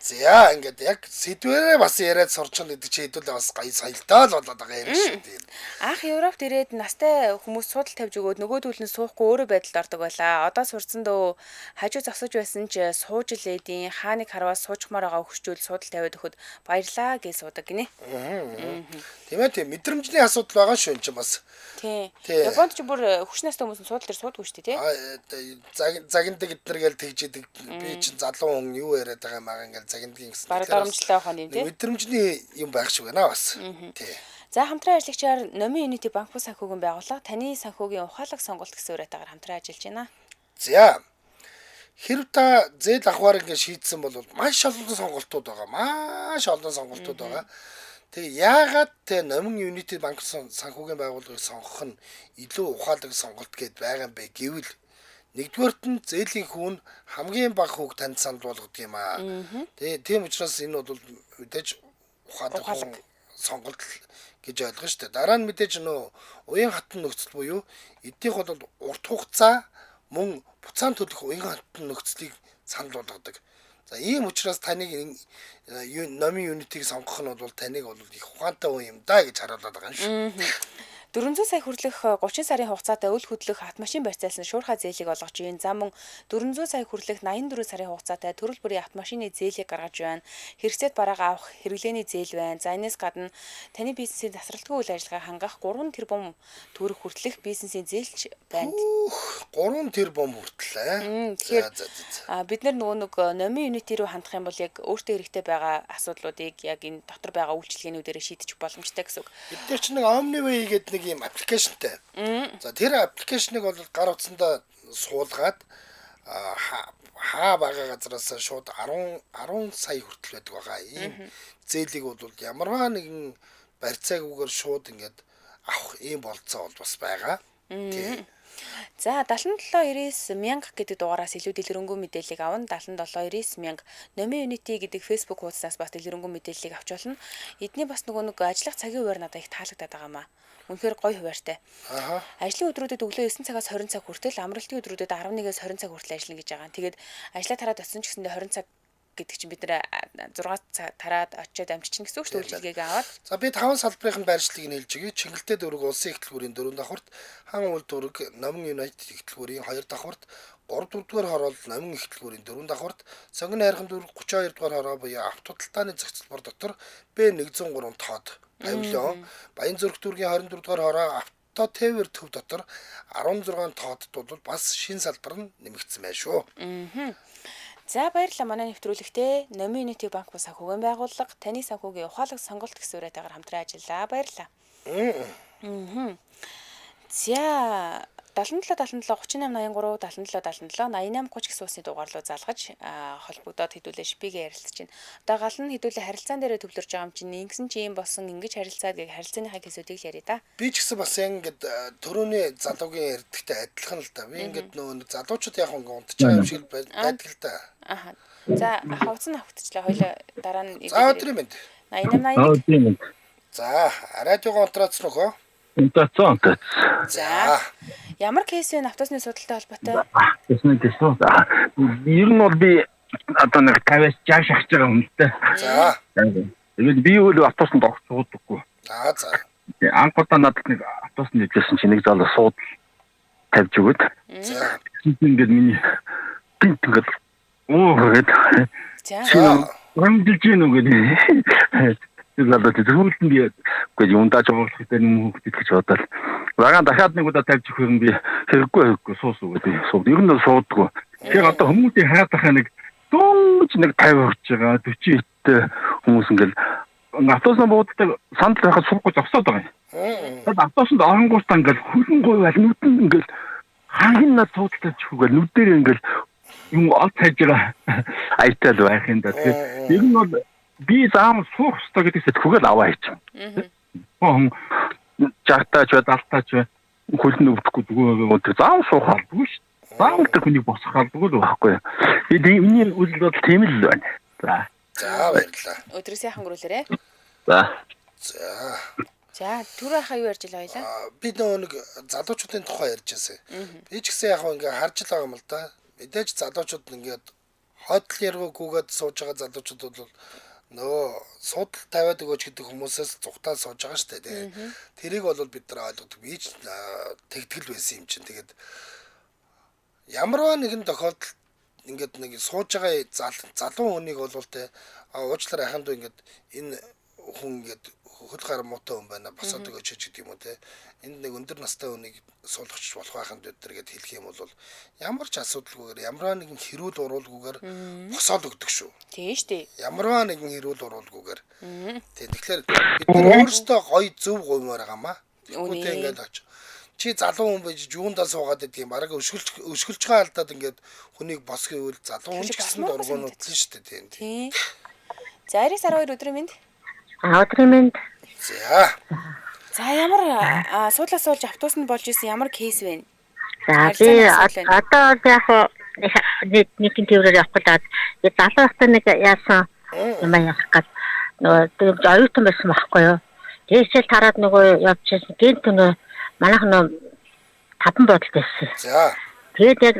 За ингээд яг сэдвэрээ бас яриад сурч байгаа гэдэг чи хэдүүлээ бас гоё соёлтой л болоод байгаа юм шиг тийм.
Анх Европт ирээд настай хүмүүс судал тавьж өгөөд нөгөөдөл нь суухгүй өөрөө байдалд ордог байлаа. Одоо сурцсан дөө хажуу зогсож байсан ч сууж лээдийн хааныг харваад суучмаар байгаа хөвчүүл судал тавиад өгөхөд баярлаа гэж суудаг гинэ.
Тийм ээ тийм мэдрэмжний асуудал байгаа шүү энэ ч бас.
Тийм. Японд ч бүр хөвч настай хүмүүс судал дээр суудгүй шүү дээ, тий.
Загиндаг эднэргээл тэгжидэг би чинь залуу хүн юу яриад байгаа юм аа ингээл загиндгийн гэсэн.
Бараг доромжлоо хань юм тий.
Мэдрэмжний юм байх шиг байна бас. Тий.
За хамтран ажиллагчаар Номын Unity банк бус санхүүгийн байгууллага таны санхүүгийн ухаалаг сонголт гэсэн үрэтэйгээр хамтран ажиллаж байна.
За. Хэрв та зээл авахаар ингэ шийдсэн бол маш олон сонголтууд байгаа. Маш олон сонголтууд байгаа. Тэгээ яагаад те Номын Unity банк санхүүгийн байгууллагыг сонгох нь илүү ухаалаг сонголт гэд байгаа юм бэ гэвэл нэгдүгээрт нь зээлийн хүүн хамгийн бага хүүг танд санал болгодог юм аа. Тэгээ тийм учраас энэ бол мэдээж ухаалаг сонголт гэж ойлгож штэ. Дараа нь мэдээж нөө уян хатан нөхцөл буюу эднийх бол урт хугацаа мөн буцаан төлөх уян хатан нөхцөлийг санал болгодог. За ийм учраас таныг Номын Unity-г сонгох нь бол таныг бол их ухаантай хүн юм да гэж харуулдаг байгаа юм шүү.
400 сая хүрлэх 30 сарын хугацаатай үл хөдлөх автомашин барьцаалсан шуурхай зээлийг олгож байна. За мөн 400 сая хүрлэх 84 сарын хугацаатай төрөл бүрийн автомашины зээлийг гаргаж байна. Хэрэгцээт бараагаа авах хэрэглээний зээл байна. За энэс гадна таны бизнесийн тасралтгүй үйл ажиллагааг хангах 3 тэрбум төгрөг хүртэлх бизнесийн зээлч байна.
3 тэрбум хүртэл.
Тэгэхээр бид нөгөө нэг Номын Unity руу хандах юм бол яг өөртөө хэрэгтэй байгаа асуудлуудыг яг энэ дотор байгаа үйлчилгээнүүдээр шийдэж боломжтой гэсэн үг.
Бид ч нэг OmniWay гэдэг нэг ийм аппликейшнтэй. За тэр аппликейшнийг бол гар утсандаа суулгаад хаа бага газараас шууд 10 сая хүртэл байдаг байгаа. Ийм зээлийг бол ямарваа нэгэн барьцаагүйгээр шууд ингээд авах ийм болцоо бол бас байгаа. Тийм.
За 7799 мянга гэдэг дугаараас илүү дэлгэрэнгүй мэдээллийг авна. 7799 мянга Номын Unity гэдэг Facebook хуудасаас бас дэлгэрэнгүй мэдээллийг авч болно. Эдний бас нөгөө нэг ажиллах цагийн хуваар надад их таалагдаад байгаа маа. Үнэхээр гоё хуваартай. Ажлын өдрүүдэд өглөө 9 цагаас 20 цаг хүртэл, амралтын өдрүүдэд 11-ээс 20 цаг хүртэл ажиллана гэж байгаа. Тэгээд ажлаа тараад очсон ч гэсэндээ 20 цаг гэдэг чинь бид нэр 6 цаг тараад очиод амжчихна гэсэн үг шүү дээ үйлчилгээг аваад.
За би 5 салбарын байршлыг нь хэлж өгье. Чингэлтэй дөрөг улсын их төлбөрийн 4 давхурт, хан уул дөрөг Номын United их төлбөрийн 2 давхурт, 3 дугаар хороол Номын их төлбөрийн 4 давхурт, сонгон хайрхан дөрөг 32 дугаар хороо буюу автоталтааны зохицол дотор B103 тоод 50 Баян зүрх дүүргийн 24 дугаар хороо авто тээвэр төв дотор 16 тоодд бол бас шин салбар нь нэмэгдсэн байна шүү.
За баярлалаа манай нэвтрүүлэгтээ Номын Unity банк бус санхүүгийн байгууллага таны санхүүгийн ухаалаг сонголт гэсэн үрэтэйгээр хамтран ажиллаа. Баярлалаа. За 77 77 38 83 77 77 88 30 гэсэн усны дугаар руу залгаж холбогдоод хэдүүлээ шипигээ ярилцж байна. Одоо гал нь хэдүүлээ харилцаан дээрээ төвлөрж байгаа юм чинь ингэсэн чи юм болсон ингэж харилцаад гэх харилцааныхаа хэсүүдийг л яриа да.
Би ч гэсэн бас ингэж төрөний залуугийн ярдгтай адилхан л да. Би ингэж нөгөө залуучууд яг ингэ унтж байгаа юм шиг байдаг л да.
За хавц нь авчихлаа хоёлаа дараа нь
За өдрийн мэнд.
88
За радиогоо онтрооц нөхөө.
Онтрооцсон.
За ямар кейс вэ автобусны судалтай холбоотой?
Тэсний тэсүү. Ер нь бол би одоо нэг 50-аас 60 шахаж байгаа хүнтэй.
За.
Тэгээд би үл автобусанд орчихдоггүй.
За.
Анхудаа надад нэг автобусанд ижсэн чинь нэг зал сууд тавьж өгöd.
За.
Ингээд миний ингээд гээд.
За.
Хэмдэж гин үгээд. Тэгээд зөвхөн би үгүй юундаа жуулах гэдэг юм гэж бодоод багаан дахиад нэг удаа тавьж өгөх юм би хэрэггүй суус үгүй сууд ер нь суудгүй. Тэгэхээр одоо хүмүүсийн хайрах нэг дөнгөж нэг 50 хүрч байгаа 40 иттэй хүмүүс ингээл автобусны бууддаг санд байхад суухгүй зогсоод байгаа юм. Тэгээд автобусанд оронгуутаа ингээл хөлн гойвал нүдэнд ингээл хангин над суудтай чүгээл нүдээр ингээл юм олж хайж байгаа айтал байх юм да. Тэгэхээр ер нь бол би заам суух хэрэгтэй гэдэг сэтгүүл аваа хийчихсэн. Хүн жагтаач бай, далтаач бай, хөлн өвдөхгүй зүгээр заам суух албагүй шүү. Заам л хүнийг босгох албагүй л байхгүй. Миний үзэл бодол тийм л байна.
За баярлалаа.
Өдрөө сайхан өнгөрүүлээрэ. За түрүү хаа юу ярьж байлаа хоёлаа?
Би нэг залуучуудын тухай ярьж байсан. Би ч гэсэн яг ингээ харж байгаа юм л да. Мэдээж залуучууд ингээд хойдл яргуугүйгээд сууж байгаа залуучууд бол нөгөө суудал тавиад өгөөч гэдэг хүмүүсээс зүгтаа сууж байгаа шүү дээ. Тэрийг бол бид нар ойлгодог. Би ч тэгтгэл байсан юм чинь. Тэгээд ямарваа нэгэн тохиолдолд ингээд нэг сууж байгаа залуу хүнийг бол те уучлаар аханд ингээд энэ хүн ингээд хөл гар муутай хүн байна. Босоод өгөөч гэдэг юм уу те. Энд нэг өндөр настай хүнийг суулгахч болох байханд өдр гэд хэлэх юм бол ямар ч асуудалгүйгээр ямарваа нэгэн хэрүүл уруулгүйгээр босоод өгдөг шүү.
Тийм шүү дээ.
Ямарваа нэгэн хэрүүл уруулгүйгээр. Тэгэхээр бид нар өөрсдөө гоё зөв гуймаар байгаамаа. Тэгвэл ингээд оч. Чи залуу хүн байж юундаа суугаад байдаг юм бараг өшгөлж байгаа алдаад ингээд хүнийг босхын үйл залуу хүн ч гэсэн дургуунууд л шүү дээ тийм.
За 92 өдрийн минь.
Өдрийн минь.
За ямар суудлаа суулж автобусанд болж исэн ямар кейс вэ?
За би одоо яг нэг төврөөр явхад залуу хата нэг яасан юм яах гээд нөгөө оюутан байсан байхгүй юу. Дээшэл тараад нөгөө явж ирсэн гэнт нөгөө манайх нөө таван бодолт байсан.
За.
Тэгээд яг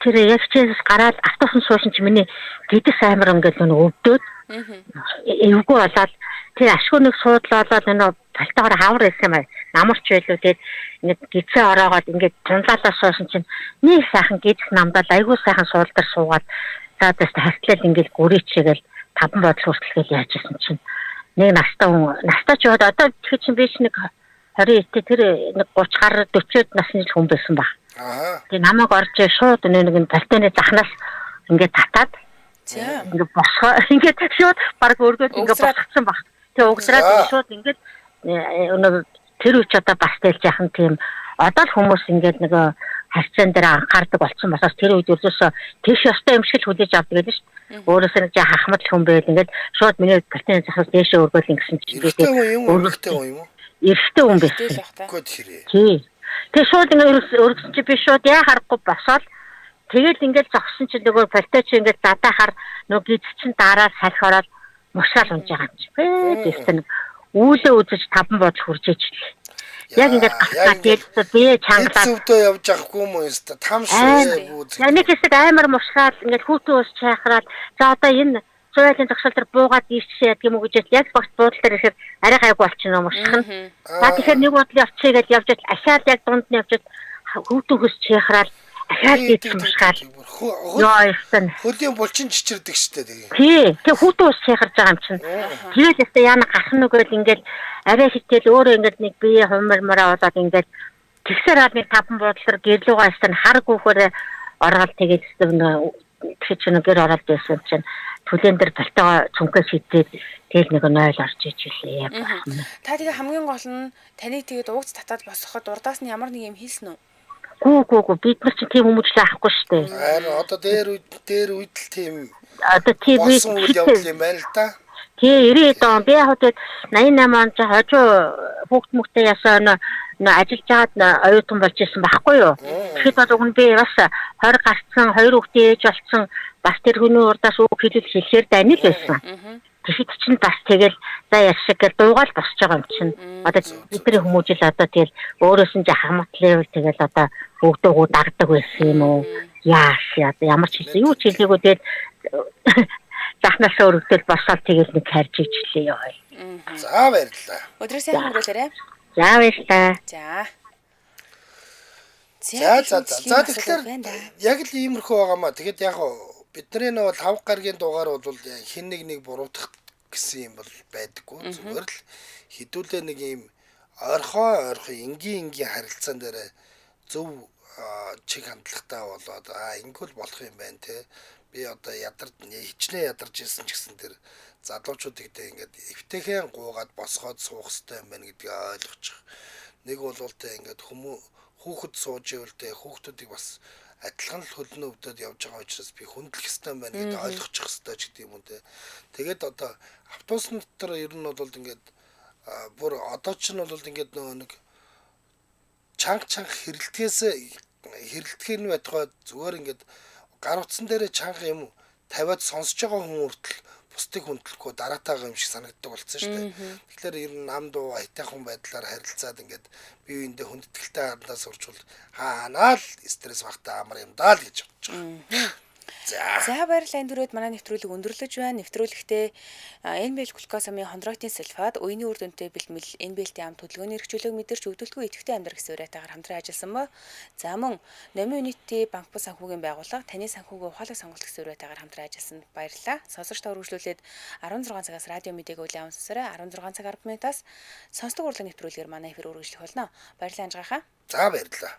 тэр ягчээс гараад автобус суусан чи миний гэдэс амар ингээд нөгөө өвдөөд эвгүй болоод тэр ашгүй нэг суудлаалаад нөгөө талтайгаар хавар ирсэн юм аа. Намарч байлуу тэгээд ингээд гизээ ороогоод ингээд тунлаалаа суусан чинь нэг сайхан гэдэс намдаа айгүй сайхан суулдар суугаад за тест хартлал ингээд гүрийчээгэл таван бодол хүртэлгээл яаж ирсэн чинь нэг настаа ч яваад одоо тэр чинь биш нэг 20 тэр нэг 30 гаруй 40-од насны хүн байсан баг. Тэгээ намайг орж шууд нэг балтаны захнаас ингээд татаад ингээд босгоо ингээд шууд баг өргөд ингээд босгоцсон баг. Тэгээ угсраад шууд ингээд тэр үуч одоо бас тэлж яхан тийм одоо л хүмүүс ингээд нэг харьцаан дээр анхаардаг болсон басаас тэр үед ерөөсөө тийш ёстой юм шиг л хүлээж авдаг гэдэг шүү. Өөрөөсөө нэг жаа хахмад хүн байл ингээд шууд миний балтаны захнаас дээшээ өргөөл ингэсэн чинь
өргөхтэй юм уу?
Эрэгтэй хүн байсан.
Гүд хэрэг.
Тий. Тэгээ шууд ингээд өргөсөн чи би шууд яа харахгүй босоод тэгэл ингээд зогсон чи нөгөө пальто чи ингээд задаахаар нөгөө гиз чин дараа салхи ороод мушаал унж байгаа юм чи. Тэгсэн үүлээ үзэж таван бодол хурж ичлээ. Яг ингээд гацгаа тэгээд би чангалаад
зөвдөө явж авахгүй юм уу ёстой там шүү бүү.
Нэг хэсэг амар мушаал ингээд хүүтэн ус чайхраад за одоо энэ цойлын зогсол төр буугаад ийшээ гэдэг юм уу гэж яг багт буудлаар ирэхэд арай гайгүй болчихно мушхан. За тэгэхээр нэг бодлын явчих гэж явж ахаад яг дунд нь явж хүүтэн хөс чайхраад ахаад ийдэх мушгаал. Яа ястан.
Хөлийн булчин чичирдэг штэ тэгээ.
Тий. Тэг хүүтэн ус чайхарж байгаа юм чинь. Тэгээд ястаа яана гарах нүгэл ингээд арай хитэл өөрөө ингээд нэг бие хумармараа болоод ингээд тэгсээр хаад нэг таван буудлаар гэрлүүгээ ястан хар гүүхээр ороод тэгээд тэр чинь гэр ороод байсан чинь түлэн дээр балтаа цүнхээс хитээд тэгэл нэг 0 орж ижлээ.
Та тэгээ хамгийн гол нь таныг тэгээд уугц татаад босгоход урдаас нь ямар нэг юм хийсэн үү?
Гүү бид нар чинь тийм хүмүүжлээ авахгүй шүү дээ.
Харин одоо дээр үед л тийм
одоо тийм
үйл явдал юм байна л да.
Тий 90 он би яг тэгээд 88 онд хожуу хүүхд мөхтэй ясаа ажиллаж байгаад оюутан болж ирсэн байхгүй юу. Тэгэхэд бол уг нь би бас 20 гарцсан 2 хүүхдээ ээж болсон бас тэр хүний урдаас үг хэлэл хэлэхээр дайны л байсан. Тэгэхэд чинь бас тэгэл за яшиг гэл дуугаал босч байгаа юм чинь. Одоо бидний хүмүүжил одоо тэгэл өөрөөс нь хамт левел тэгэл одоо бүгдөө дагдаг байсан юм уу? Яаш ямар ч хэлсэн юу ч хэлээгүй тэгэл захнасаа өргөдөл босоод тэгэл нэг харж ижлээ ёо.
За баярлалаа.
Өдрөө сайн өнгөрүүлээрэй.
За баярлалаа.
За.
За тэгэхээр яг л иймэрхүү байгаамаа. Тэгэхэд яг бидний нөгөө 5 гаргийн дугаар бол хин нэг буруутгах гэсэн юм бол байдаггүй. Зүгээр л хідүүлээ нэг юм ойрхон энгийн харилцаан дээр зөв чиг хандлагатай болоод ингэвэл болох юм байна те. Би одоо хичнээн ядарч ирсэн ч гэсэн тэр залуучуудыг тэ ингээд эвтэйхэн гуугаад босгоод суух хэрэгтэй юм байна гэдгийг ойлгочих. Нэг бол тэ ингээд хүүхэд сууж ивэл тэ хүүхдүүдийг бас адилхан л хөлнө өвдөд явж байгаа учраас би хүндлэх хэрэгтэй байна гэдээ ойлгочих хэрэгтэй ч гэдэг юм уу те. Тэгээд одоо автобусны дотор ер нь бол ингээд бүр одоо ч нь бол ингээд нөгөө нэг чанга хэрэлдэхэр нь байтугай зүгээр ингээд гар утсан дээр чанга юм тавиад сонсож байгаа хүн хүртэл бусдыг хүндлэхгүй дараатайгаа юм шиг санагддаг болсон шүү дээ. Тэгэхээр ер нь нам дуу айтайхан байдлаар харилцаад ингээд бие биендээ хүндэтгэлтэй хандаа сурчвал хаанаа л стресс багтаа амар юм даа л гэж бодож байгаа.
За баярлалаа, энэ түрээд манай нэвтрүүлэг өндөрлөж байна. Нэвтрүүлэгтээ NBL глюкозамын хондроитын сульфат, үеийн үр дүнтэй бэлтгэл, NBL-ийн ам төлөвлөгөөний эрхчлөлөг мэдэрч өвдөлтгүй идэвхтэй амьдрах гэсэн уриатаагаар хамтран ажилласан ба. За мөн Номын Үнэти банк бус санхүүгийн байгууллага таны санхүүгийн ухаалаг сонголт гэсэн уриатаагаар хамтран ажилласанд баярлалаа. Сонсогч та үргэлжлүүлээд 16 цагаас радио мэдээг үлээн сонсорой. 16 цаг 10 минутаас сонсдог урлаг нэвтрүүлгээр манай эфир үргэлжлэх болно. Баярлалаа анжгахаа.
За баярлалаа.